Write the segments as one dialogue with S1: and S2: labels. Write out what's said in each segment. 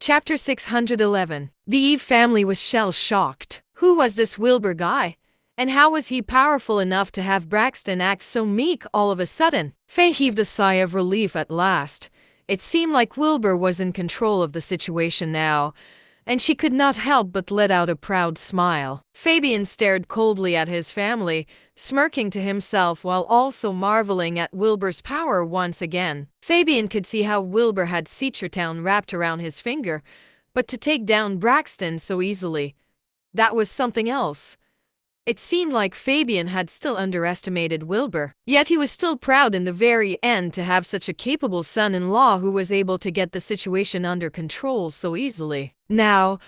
S1: Chapter 611. The Eve family was shell-shocked. Who was this Wilbur guy? And how was he powerful enough to have Braxton act so meek all of a sudden? Faye heaved a sigh of relief at last. It seemed like Wilbur was in control of the situation now, and she could not help but let out a proud smile. Fabian stared coldly at his family, smirking to himself while also marveling at Wilbur's power once again. Fabian could see how Wilbur had Town wrapped around his finger, but to take down Braxton so easily, that was something else. It seemed like Fabian had still underestimated Wilbur, yet he was still proud in the very end to have such a capable son-in-law who was able to get the situation under control so easily. Now,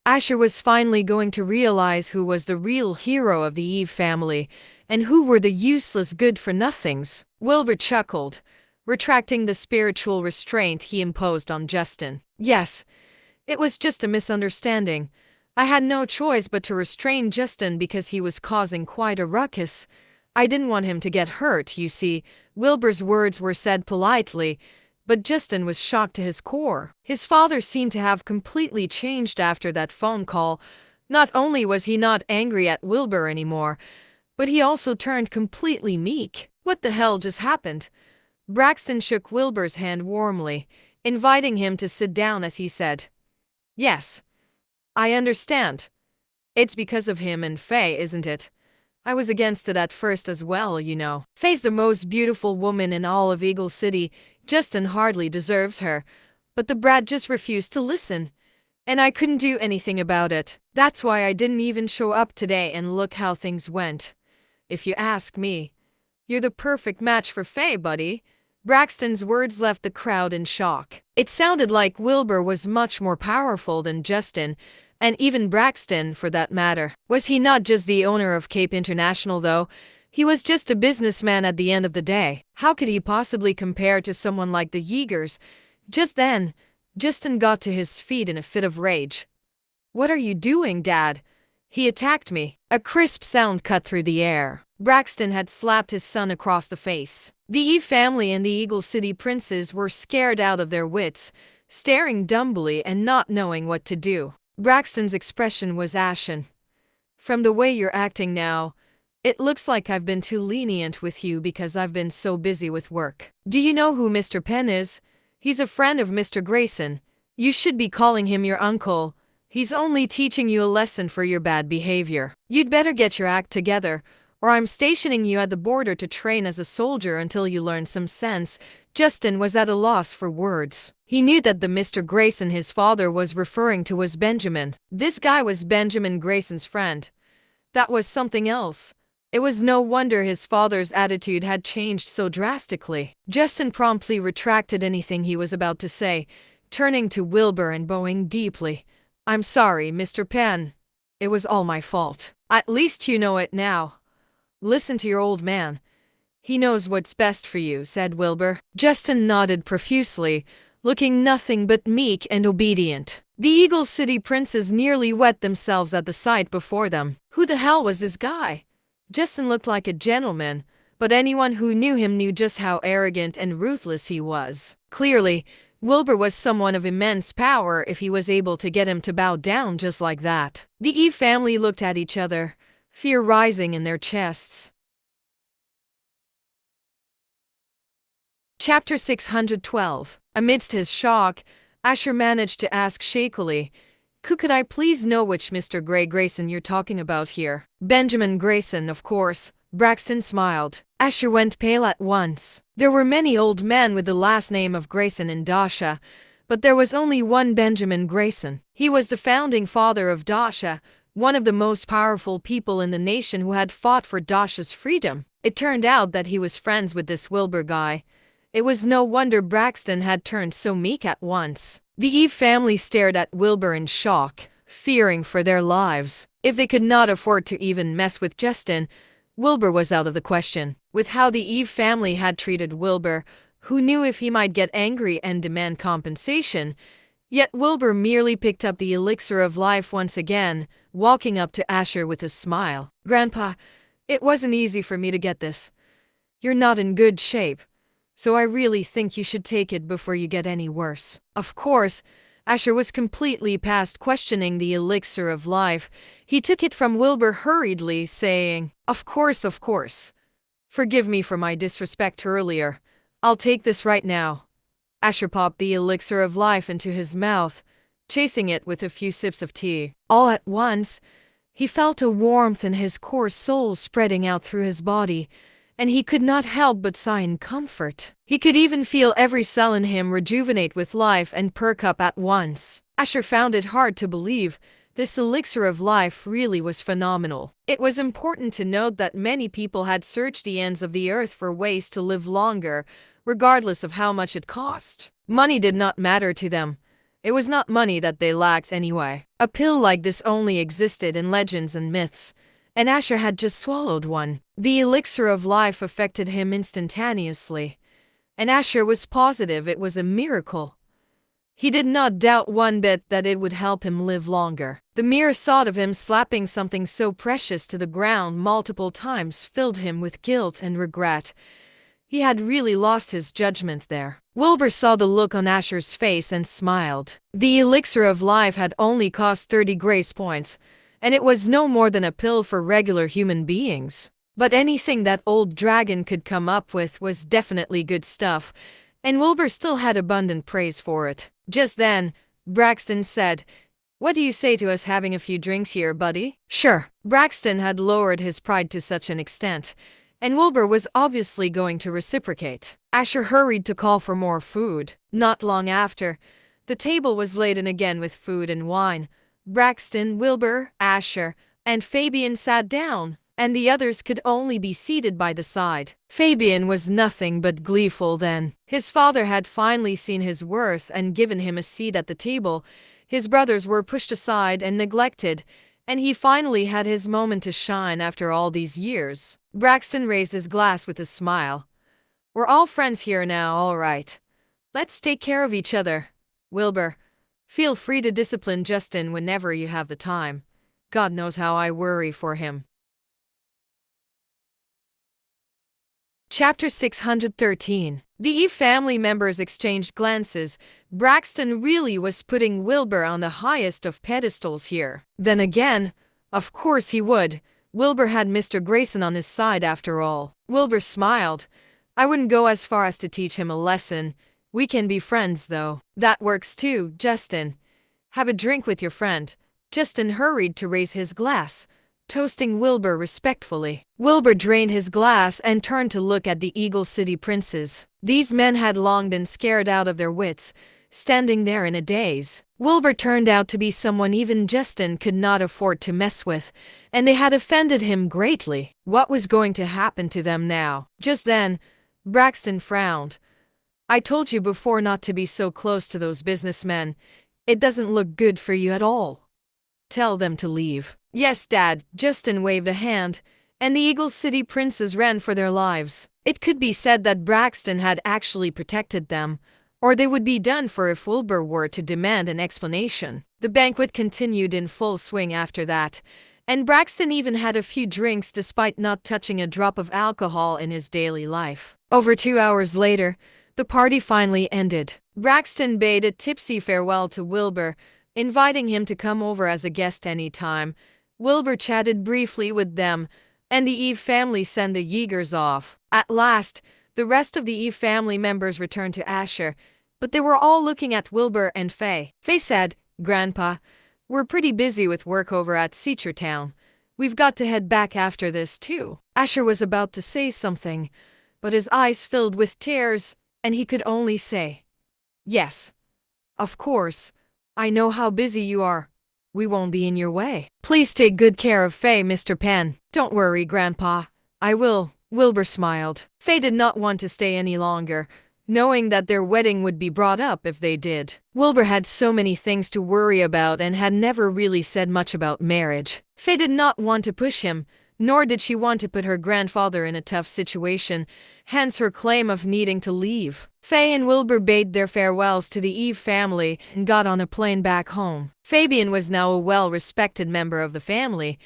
S1: Asher was finally going to realize who was the real hero of the Eve family, and who were the useless good-for-nothings. Wilbur chuckled, retracting the spiritual restraint he imposed on Justin. Yes, it was just a misunderstanding. I had no choice but to restrain Justin because he was causing quite a ruckus. I didn't want him to get hurt, you see. Wilbur's words were said politely, but Justin was shocked to his core. His father seemed to have completely changed after that phone call. Not only was he not angry at Wilbur anymore, but he also turned completely meek. What the hell just happened? Braxton shook Wilbur's hand warmly, inviting him to sit down as he said, "Yes, I understand. It's because of him and Faye, isn't it? I was against it at first as well, you know. Faye's the most beautiful woman in all of Eagle City. Justin hardly deserves her. But the brat just refused to listen. And I couldn't do anything about it. That's why I didn't even show up today, and look how things went. If you ask me, you're the perfect match for Faye, buddy." Braxton's words left the crowd in shock. It sounded like Wilbur was much more powerful than Justin, and even Braxton, for that matter. Was he not just the owner of Cape International, though? He was just a businessman at the end of the day. How could he possibly compare to someone like the Yeagers? Just then, Justin got to his feet in a fit of rage. "What are you doing, Dad? He attacked me." A crisp sound cut through the air. Braxton had slapped his son across the face. The Eve family and the Eagle City princes were scared out of their wits, staring dumbly and not knowing what to do. Braxton's expression was ashen. "From the way you're acting now, it looks like I've been too lenient with you because I've been so busy with work. Do you know who Mr. Penn is? He's a friend of Mr. Grayson. You should be calling him your uncle. He's only teaching you a lesson for your bad behavior. You'd better get your act together, or I'm stationing you at the border to train as a soldier until you learn some sense." Justin was at a loss for words. He knew that the Mr. Grayson his father was referring to was Benjamin. This guy was Benjamin Grayson's friend. That was something else. It was no wonder his father's attitude had changed so drastically. Justin promptly retracted anything he was about to say, turning to Wilbur and bowing deeply. "I'm sorry, Mr. Penn. It was all my fault. At least you know it now. Listen to your old man. He knows what's best for you," said Wilbur. Justin nodded profusely, looking nothing but meek and obedient. The Eagle City princes nearly wet themselves at the sight before them. Who the hell was this guy? Justin looked like a gentleman, but anyone who knew him knew just how arrogant and ruthless he was. Clearly, Wilbur was someone of immense power if he was able to get him to bow down just like that. The Eve family looked at each other, fear rising in their chests. Chapter 612. Amidst his shock, Asher managed to ask shakily, Could I please know which Mr. Grayson you're talking about here?" "Benjamin Grayson, of course." Braxton smiled. Asher went pale at once. There were many old men with the last name of Grayson in Dasha, but there was only one Benjamin Grayson. He was the founding father of Dasha, one of the most powerful people in the nation who had fought for Dasha's freedom. It turned out that he was friends with this Wilbur guy. It was no wonder Braxton had turned so meek at once. The Eve family stared at Wilbur in shock, fearing for their lives. If they could not afford to even mess with Justin, Wilbur was out of the question. With how the Eve family had treated Wilbur, who knew if he might get angry and demand compensation? Yet Wilbur merely picked up the elixir of life once again, walking up to Asher with a smile. "Grandpa, it wasn't easy for me to get this. You're not in good shape, so I really think you should take it before you get any worse." Of course, Asher was completely past questioning the elixir of life. He took it from Wilbur hurriedly, saying, Of course, of course. Forgive me for my disrespect earlier. I'll take this right now." Asher popped the elixir of life into his mouth, chasing it with a few sips of tea. All at once, he felt a warmth in his core soul spreading out through his body, and he could not help but sigh in comfort. He could even feel every cell in him rejuvenate with life and perk up at once. Asher found it hard to believe this elixir of life really was phenomenal. It was important to note that many people had searched the ends of the earth for ways to live longer, regardless of how much it cost. Money did not matter to them. It was not money that they lacked anyway. A pill like this only existed in legends and myths, and Asher had just swallowed one. The elixir of life affected him instantaneously, and Asher was positive it was a miracle. He did not doubt one bit that it would help him live longer. The mere thought of him slapping something so precious to the ground multiple times filled him with guilt and regret. He had really lost his judgment there. Wilbur saw the look on Asher's face and smiled. The elixir of life had only cost 30 grace points, and it was no more than a pill for regular human beings. But anything that old dragon could come up with was definitely good stuff, and Wilbur still had abundant praise for it. Just then, Braxton said, "What do you say to us having a few drinks here, buddy?" Sure. Braxton had lowered his pride to such an extent, and Wilbur was obviously going to reciprocate. Asher hurried to call for more food. Not long after, the table was laden again with food and wine. Braxton, Wilbur, Asher, and Fabian sat down, and the others could only be seated by the side. Fabian was nothing but gleeful then. His father had finally seen his worth and given him a seat at the table. His brothers were pushed aside and neglected, and he finally had his moment to shine after all these years. Braxton raised his glass with a smile. "We're all friends here now, all right. Let's take care of each other. Wilbur, feel free to discipline Justin whenever you have the time. God knows how I worry for him." Chapter 613. The Eve family members exchanged glances. Braxton really was putting Wilbur on the highest of pedestals here. Then again, of course he would. Wilbur had Mr. Grayson on his side after all. Wilbur smiled. "I wouldn't go as far as to teach him a lesson. We can be friends, though." "That works too, Justin. Have a drink with your friend." Justin hurried to raise his glass, toasting Wilbur respectfully. Wilbur drained his glass and turned to look at the Eagle City princes. These men had long been scared out of their wits, standing there in a daze. Wilbur turned out to be someone even Justin could not afford to mess with, and they had offended him greatly. What was going to happen to them now? Just then, Braxton frowned. "I told you before not to be so close to those businessmen. It doesn't look good for you at all. Tell them to leave." "Yes, Dad." Justin waved a hand, and the Eagle City princes ran for their lives. It could be said that Braxton had actually protected them, or they would be done for if Wilbur were to demand an explanation. The banquet continued in full swing after that, and Braxton even had a few drinks despite not touching a drop of alcohol in his daily life. Over 2 hours later, the party finally ended. Braxton bade a tipsy farewell to Wilbur, inviting him to come over as a guest anytime. Wilbur chatted briefly with them, and the Eve family sent the Yeagers off. At last, the rest of the Eve family members returned to Asher, but they were all looking at Wilbur and Faye. Faye said, "Grandpa, we're pretty busy with work over at Seachertown. We've got to head back after this too." Asher was about to say something, but his eyes filled with tears, and he could only say, "Yes, of course. I know how busy you are. We won't be in your way. Please take good care of Faye, Mr. Penn." "Don't worry, Grandpa. I will." Wilbur smiled. Faye did not want to stay any longer, knowing that their wedding would be brought up if they did. Wilbur had so many things to worry about and had never really said much about marriage. Faye did not want to push him, nor did she want to put her grandfather in a tough situation, hence her claim of needing to leave. Faye and Wilbur bade their farewells to the Eve family and got on a plane back home. Fabian was now a well-respected member of the family,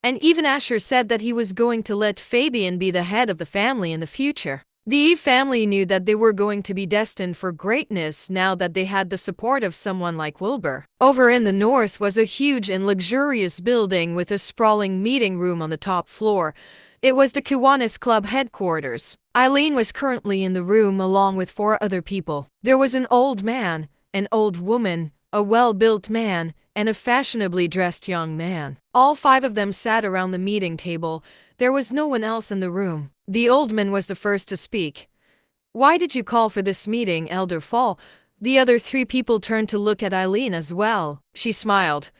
S1: and even Asher said that he was going to let Fabian be the head of the family in the future. The Eve family knew that they were going to be destined for greatness now that they had the support of someone like Wilbur. Over in the north was a huge and luxurious building with a sprawling meeting room on the top floor. It was the Kiwanis Club headquarters. Eileen was currently in the room along with 4 other people. There was an old man, an old woman, a well-built man, and a fashionably dressed young man. All 5 of them sat around the meeting table. There was no one else in the room. The old man was the first to speak. "Why did you call for this meeting, Elder Fall?" The other 3 people turned to look at Eileen as well. She smiled.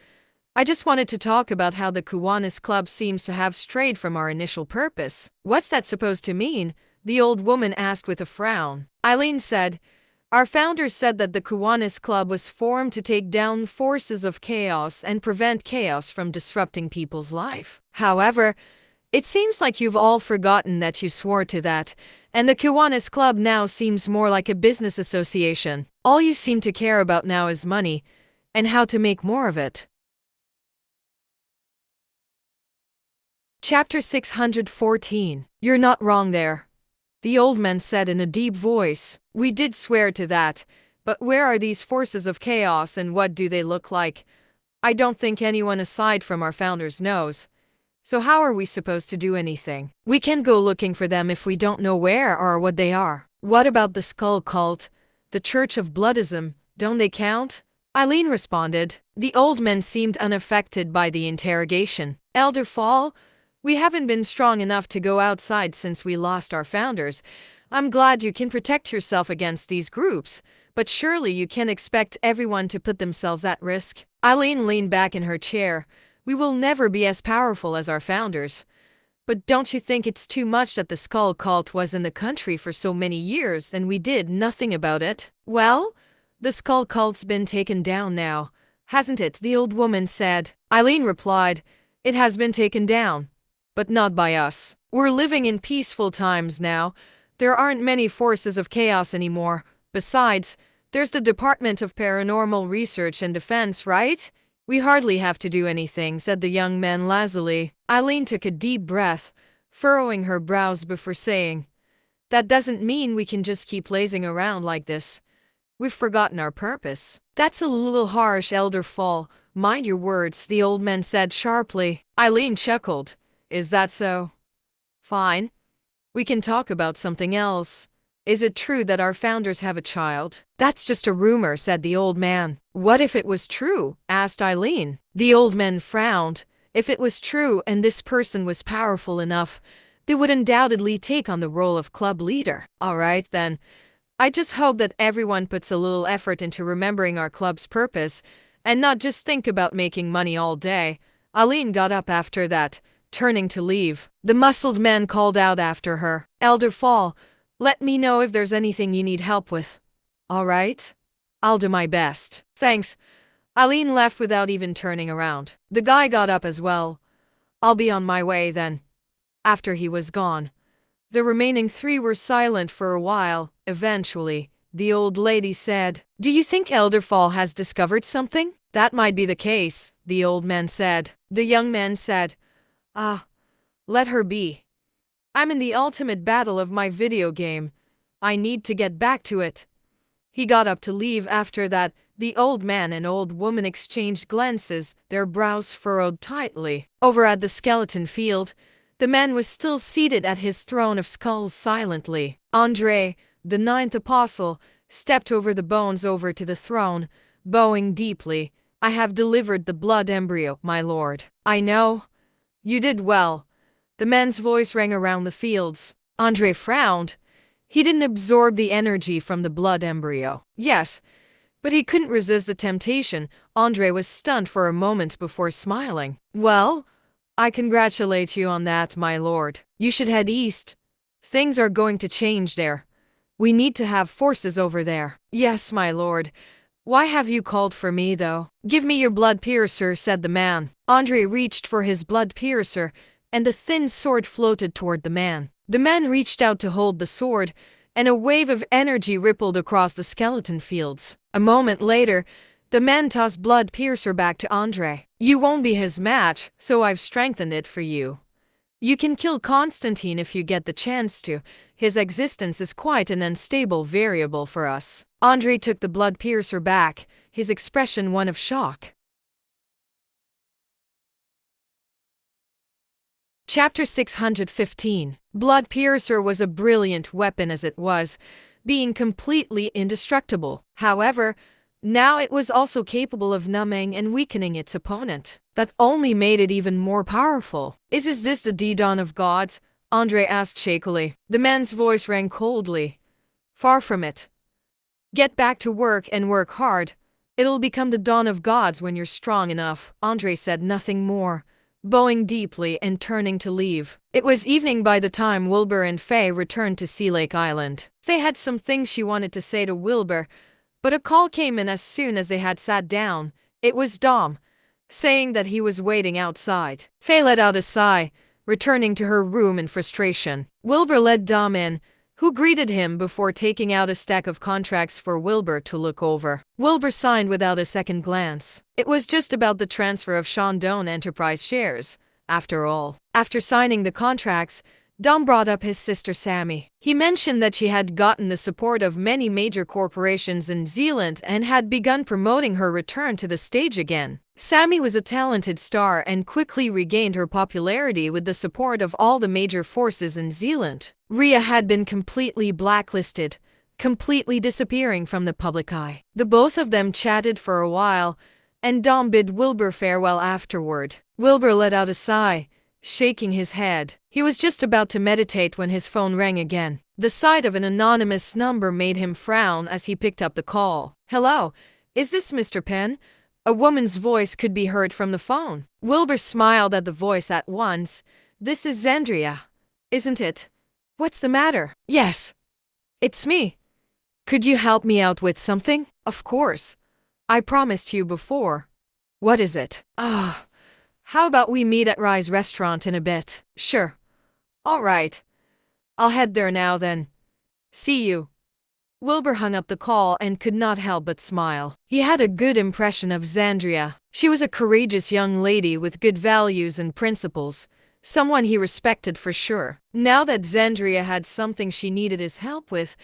S1: "I just wanted to talk about how the Kiwanis Club seems to have strayed from our initial purpose." "What's that supposed to mean?" the old woman asked with a frown. Eileen said, "Our founders said that the Kiwanis Club was formed to take down forces of chaos and prevent chaos from disrupting people's life. However, it seems like you've all forgotten that you swore to that, and the Kiwanis Club now seems more like a business association. All you seem to care about now is money, and how to make more of it." Chapter 614. You're not wrong there, the old man said in a deep voice. "We did swear to that, but where are these forces of chaos and what do they look like? I don't think anyone aside from our founders knows. So how are we supposed to do anything? We can go looking for them if we don't know where or what they are." "What about the Skull Cult, the Church of Bloodism, don't they count?" Eileen responded. The old man seemed unaffected by the interrogation. "Elder Fall, we haven't been strong enough to go outside since we lost our founders. I'm glad you can protect yourself against these groups, but surely you can't expect everyone to put themselves at risk." Eileen leaned back in her chair. "We will never be as powerful as our founders. But don't you think it's too much that the Skull Cult was in the country for so many years and we did nothing about it?" "Well, the Skull Cult's been taken down now, hasn't it?" the old woman said. Eileen replied, "It has been taken down, but not by us. We're living in peaceful times now. There aren't many forces of chaos anymore. Besides, there's the Department of Paranormal Research and Defense, right? We hardly have to do anything," said the young man lazily. Eileen took a deep breath, furrowing her brows before saying, "That doesn't mean we can just keep lazing around like this. We've forgotten our purpose." "That's a little harsh, Elder Fall. Mind your words," the old man said sharply. Eileen chuckled. "Is that so? Fine. We can talk about something else. Is it true that our founders have a child?" "That's just a rumor," said the old man. "What if it was true?" asked Eileen. The old man frowned. "If it was true and this person was powerful enough, they would undoubtedly take on the role of club leader." "All right then. I just hope that everyone puts a little effort into remembering our club's purpose and not just think about making money all day." Eileen got up after that, turning to leave. The muscled man called out after her, "Elder Fall, let me know if there's anything you need help with." "All right. I'll do my best." "Thanks." Eileen left without even turning around. The guy got up as well. "I'll be on my way then." After he was gone, the remaining 3 were silent for a while. Eventually, the old lady said, "Do you think Elder Fall has discovered something?" "That might be the case," the old man said. The young man said, "Ah, let her be. I'm in the ultimate battle of my video game. I need to get back to it." He got up to leave. After that, the old man and old woman exchanged glances, their brows furrowed tightly. Over at the skeleton field, the man was still seated at his throne of skulls silently. Andre, the 9th apostle, stepped over the bones over to the throne, bowing deeply. "I have delivered the blood embryo, my lord." "I know. You did well." The man's voice rang around the fields. Andre frowned. He didn't absorb the energy from the blood embryo. Yes, but he couldn't resist the temptation. Andre was stunned for a moment before smiling. "Well, I congratulate you on that, my lord. You should head east. Things are going to change there. We need to have forces over there." "Yes, my lord. Why have you called for me, though?" "Give me your blood piercer," said the man. Andre reached for his blood piercer, and the thin sword floated toward the man. The man reached out to hold the sword, and a wave of energy rippled across the skeleton fields. A moment later, the man tossed blood piercer back to Andre. "You won't be his match, so I've strengthened it for you. You can kill Constantine if you get the chance to. His existence is quite an unstable variable for us. Andre took the blood piercer back, his expression one of shock. Chapter 615. Blood piercer was a brilliant weapon as it was, being completely indestructible. However, now it was also capable of numbing and weakening its opponent. That only made it even more powerful. Is this the dawn of gods? Andre asked shakily. The man's voice rang coldly. Far from it. Get back to work and work hard. It'll become the dawn of gods when you're strong enough. Andre said nothing more, bowing deeply and turning to leave. It was evening by the time Wilbur and Faye returned to Sea Lake Island. Faye had some things she wanted to say to Wilbur, but a call came in as soon as they had sat down. It was Dom, saying that he was waiting outside. Faye let out a sigh, returning to her room in frustration. Wilbur led Dom in, who greeted him before taking out a stack of contracts for Wilbur to look over. Wilbur signed without a second glance. It was just about the transfer of Shandong Enterprise shares, after all. After signing the contracts, Dom brought up his sister Sammy. He mentioned that she had gotten the support of many major corporations in Zealand and had begun promoting her return to the stage again. Sammy was a talented star and quickly regained her popularity with the support of all the major forces in Zealand. Rhea had been completely blacklisted, completely disappearing from the public eye. The both of them chatted for a while, and Dom bid Wilbur farewell afterward. Wilbur let out a sigh, shaking his head. He was just about to meditate when his phone rang again. The sight of an anonymous number made him frown as he picked up the call. Hello, is this Mr. Penn? A woman's voice could be heard from the phone. Wilbur smiled at the voice at once. This is Zandria, isn't it? What's the matter? Yes, it's me. Could you help me out with something? Of course. I promised you before. What is it? How about we meet at Rye's restaurant in a bit? Sure. All right. I'll head there now then. See you. Wilbur hung up the call and could not help but smile. He had a good impression of Zandria. She was a courageous young lady with good values and principles, someone he respected for sure. Now that Zandria had something she needed his help with,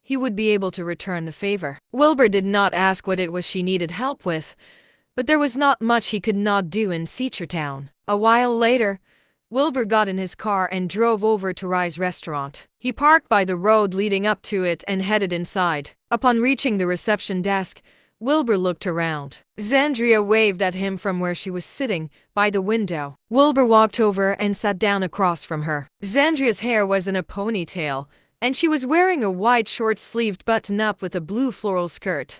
S1: he would be able to return the favor. Wilbur did not ask what it was she needed help with, but there was not much he could not do in Seachertown. A while later, Wilbur got in his car and drove over to Rye's restaurant. He parked by the road leading up to it and headed inside. Upon reaching the reception desk, Wilbur looked around. Zandria waved at him from where she was sitting, by the window. Wilbur walked over and sat down across from her. Zandria's hair was in a ponytail, and she was wearing a white short-sleeved button-up with a blue floral skirt.